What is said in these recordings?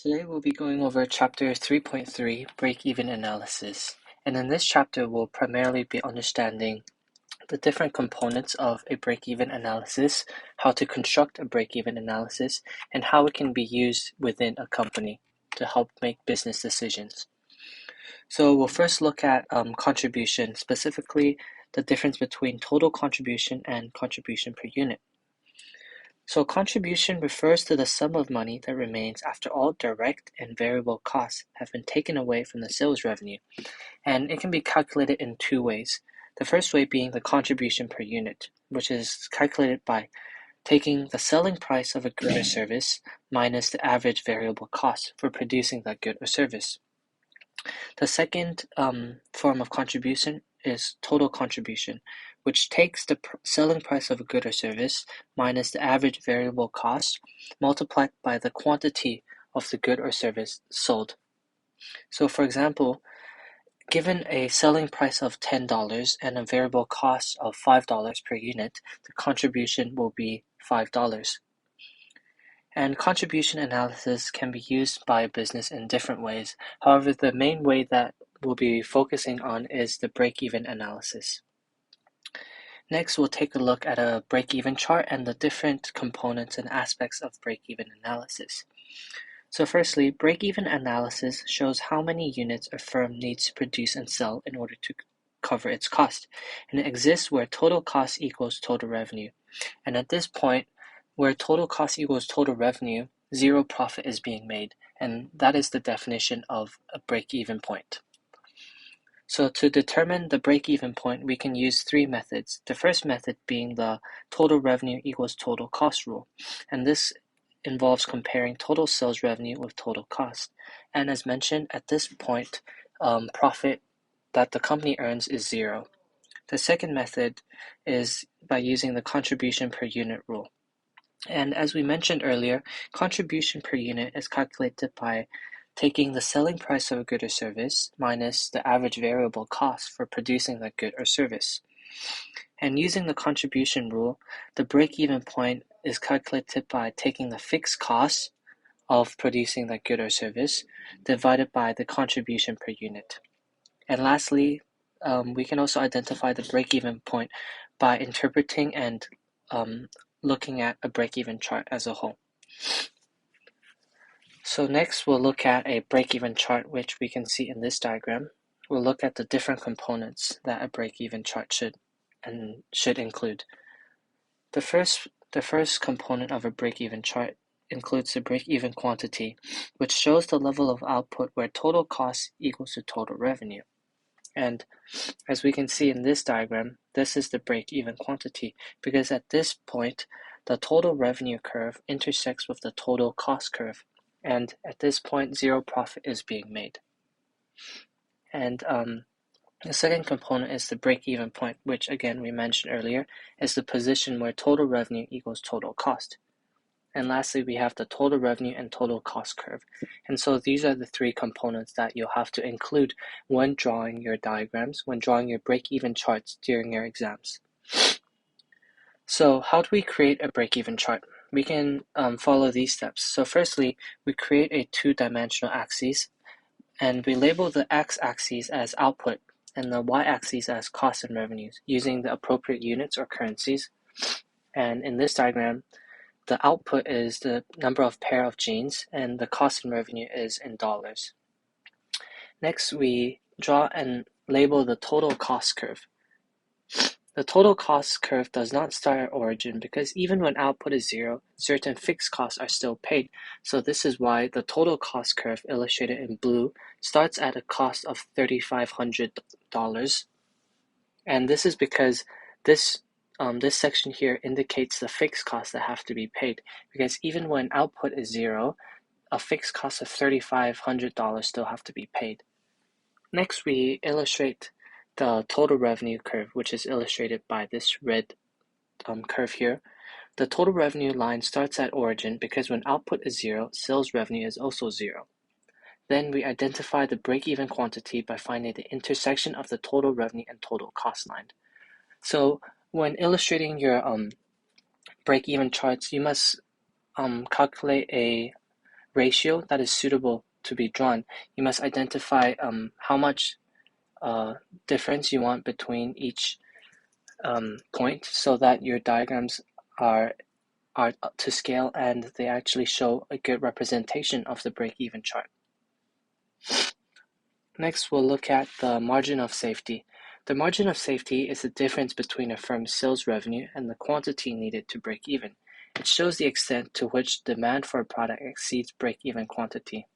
Today we'll be going over Chapter 3.3, Break-Even Analysis. And in this chapter, we'll primarily be understanding the different components of a break-even analysis, how to construct a break-even analysis, and how it can be used within a company to help make business decisions. So we'll first look at contribution, specifically the difference between total contribution and contribution per unit. So contribution refers to the sum of money that remains after all direct and variable costs have been taken away from the sales revenue, and it can be calculated in two ways. The first way being the contribution per unit, which is calculated by taking the selling price of a good or service minus the average variable cost for producing that good or service. The second form of contribution is total contribution, which takes the selling price of a good or service minus the average variable cost multiplied by the quantity of the good or service sold. So for example, given a selling price of $10 and a variable cost of $5 per unit, the contribution will be $5. And contribution analysis can be used by a business in different ways. However, the main way that we'll be focusing on is the break-even analysis. Next, we'll take a look at a break-even chart and the different components and aspects of break-even analysis. So firstly, break-even analysis shows how many units a firm needs to produce and sell in order to cover its cost. And it exists where total cost equals total revenue. And at this point, where total cost equals total revenue, zero profit is being made. And that is the definition of a break-even point. So to determine the break-even point, we can use three methods. The first method being the total revenue equals total cost rule. And this involves comparing total sales revenue with total cost. And as mentioned, at this point, profit that the company earns is zero. The second method is by using the contribution per unit rule. And as we mentioned earlier, contribution per unit is calculated by taking the selling price of a good or service minus the average variable cost for producing that good or service. And using the contribution rule, the break-even point is calculated by taking the fixed cost of producing that good or service divided by the contribution per unit. And lastly, we can also identify the break-even point by interpreting and looking at a break-even chart as a whole. So next we'll look at a break-even chart, which we can see in this diagram. We'll look at the different components that a break-even chart should include. The first component of a break-even chart includes the break-even quantity, which shows the level of output where total cost equals to total revenue. And as we can see in this diagram, this is the break-even quantity because at this point, the total revenue curve intersects with the total cost curve. And at this point, zero profit is being made. And the second component is the break-even point, which again we mentioned earlier, is the position where total revenue equals total cost. And lastly, we have the total revenue and total cost curve. And so these are the three components that you'll have to include when drawing your diagrams, when drawing your break-even charts during your exams. So how do we create a break-even chart? We can follow these steps. So firstly, we create a two-dimensional axis, and we label the x-axis as output and the y-axis as costs and revenues using the appropriate units or currencies. And in this diagram, the output is the number of pair of jeans, and the cost and revenue is in dollars. Next, we draw and label the total cost curve. The total cost curve does not start at origin because even when output is zero, certain fixed costs are still paid. So this is why the total cost curve illustrated in blue starts at a cost of $3,500. And this is because this section here indicates the fixed costs that have to be paid, because even when output is zero, a fixed cost of $3,500 still have to be paid. Next, we illustrate the total revenue curve, which is illustrated by this red curve here. The total revenue line starts at origin because when output is zero, sales revenue is also zero. Then we identify the break-even quantity by finding the intersection of the total revenue and total cost line. So when illustrating your break-even charts, you must calculate a ratio that is suitable to be drawn, you must identify how much difference you want between each point so that your diagrams are to scale and they actually show a good representation of the break-even chart. Next, we'll look at the margin of safety. The margin of safety is the difference between a firm's sales revenue and the quantity needed to break even. It shows the extent to which demand for a product exceeds break-even quantity.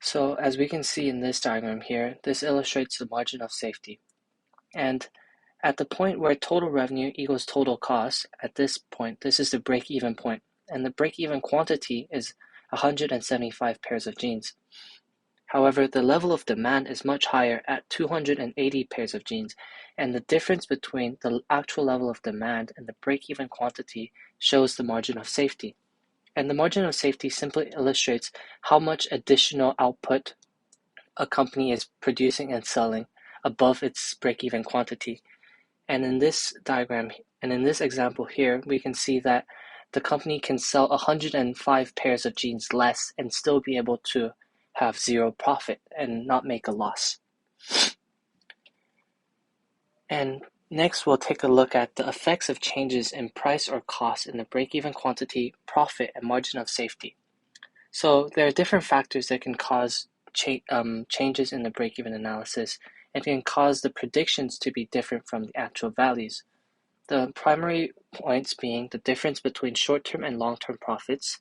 So as we can see in this diagram here, this illustrates the margin of safety. And at the point where total revenue equals total cost, at this point, this is the break-even point, and the break-even quantity is 175 pairs of jeans. However, the level of demand is much higher at 280 pairs of jeans, and the difference between the actual level of demand and the break-even quantity shows the margin of safety. And the margin of safety simply illustrates how much additional output a company is producing and selling above its break-even quantity. And in this diagram, and in this example here, we can see that the company can sell 105 pairs of jeans less and still be able to have zero profit and not make a loss. And next, we'll take a look at the effects of changes in price or cost in the break-even quantity, profit, and margin of safety. So there are different factors that can cause changes in the break-even analysis and can cause the predictions to be different from the actual values. The primary points being the difference between short-term and long-term profits.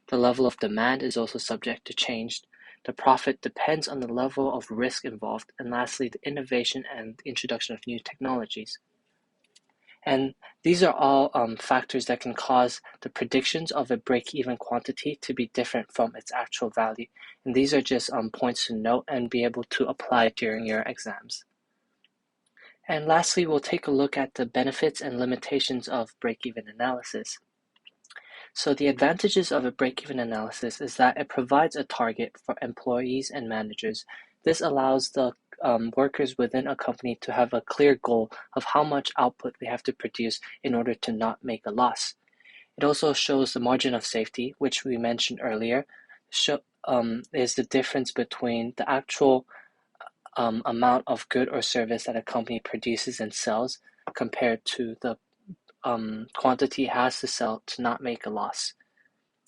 The level of demand is also subject to change. The profit depends on the level of risk involved, and lastly, the innovation and the introduction of new technologies. And these are all factors that can cause the predictions of a break-even quantity to be different from its actual value. And these are just points to note and be able to apply during your exams. And lastly, we'll take a look at the benefits and limitations of break-even analysis. So the advantages of a break-even analysis is that it provides a target for employees and managers. This allows the workers within a company to have a clear goal of how much output they have to produce in order to not make a loss. It also shows the margin of safety, which we mentioned earlier, is the difference between the actual amount of good or service that a company produces and sells compared to the quantity it has to sell to not make a loss.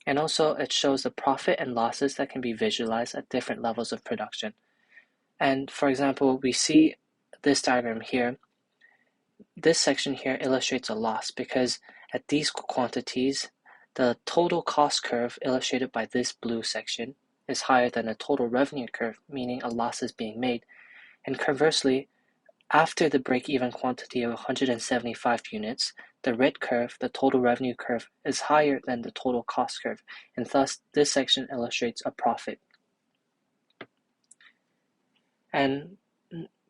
And also it shows the profit and losses that can be visualized at different levels of production. And for example, we see this diagram here. This section here illustrates a loss because at these quantities, the total cost curve illustrated by this blue section is higher than the total revenue curve, meaning a loss is being made. And conversely, after the break-even quantity of 175 units, the red curve, the total revenue curve, is higher than the total cost curve, and thus this section illustrates a profit. And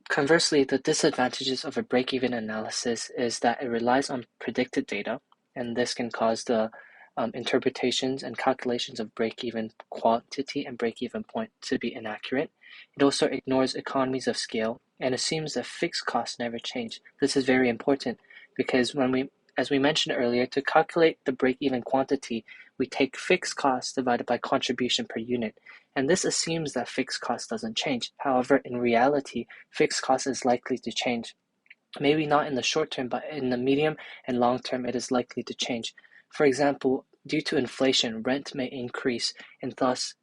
conversely, the disadvantages of a break-even analysis is that it relies on predicted data, and this can cause the interpretations and calculations of break-even quantity and break-even point to be inaccurate. It also ignores economies of scale and assumes that fixed costs never change. This is very important because as we mentioned earlier, to calculate the break-even quantity, we take fixed costs divided by contribution per unit. And this assumes that fixed cost doesn't change. However, in reality, fixed cost is likely to change. Maybe not in the short term, but in the medium and long term, it is likely to change. For example, due to inflation, rent may increase, and thus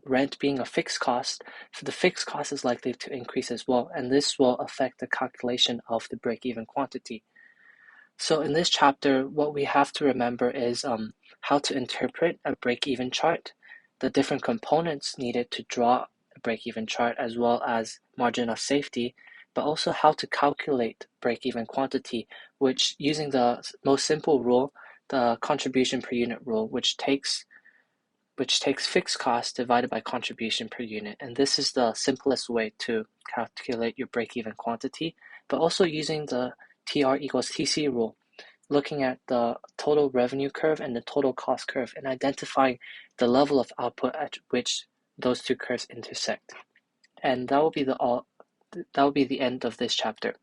rent being a fixed cost, so the fixed cost is likely to increase as well, and this will affect the calculation of the break-even quantity. So in this chapter, what we have to remember is how to interpret a break-even chart, the different components needed to draw a break-even chart, as well as margin of safety, but also how to calculate break-even quantity, which using the most simple rule, the contribution per unit rule, which takes fixed cost divided by contribution per unit. And this is the simplest way to calculate your break-even quantity, but also using the TR equals TC rule, looking at the total revenue curve and the total cost curve and identifying the level of output at which those two curves intersect. And that will be the end of this chapter.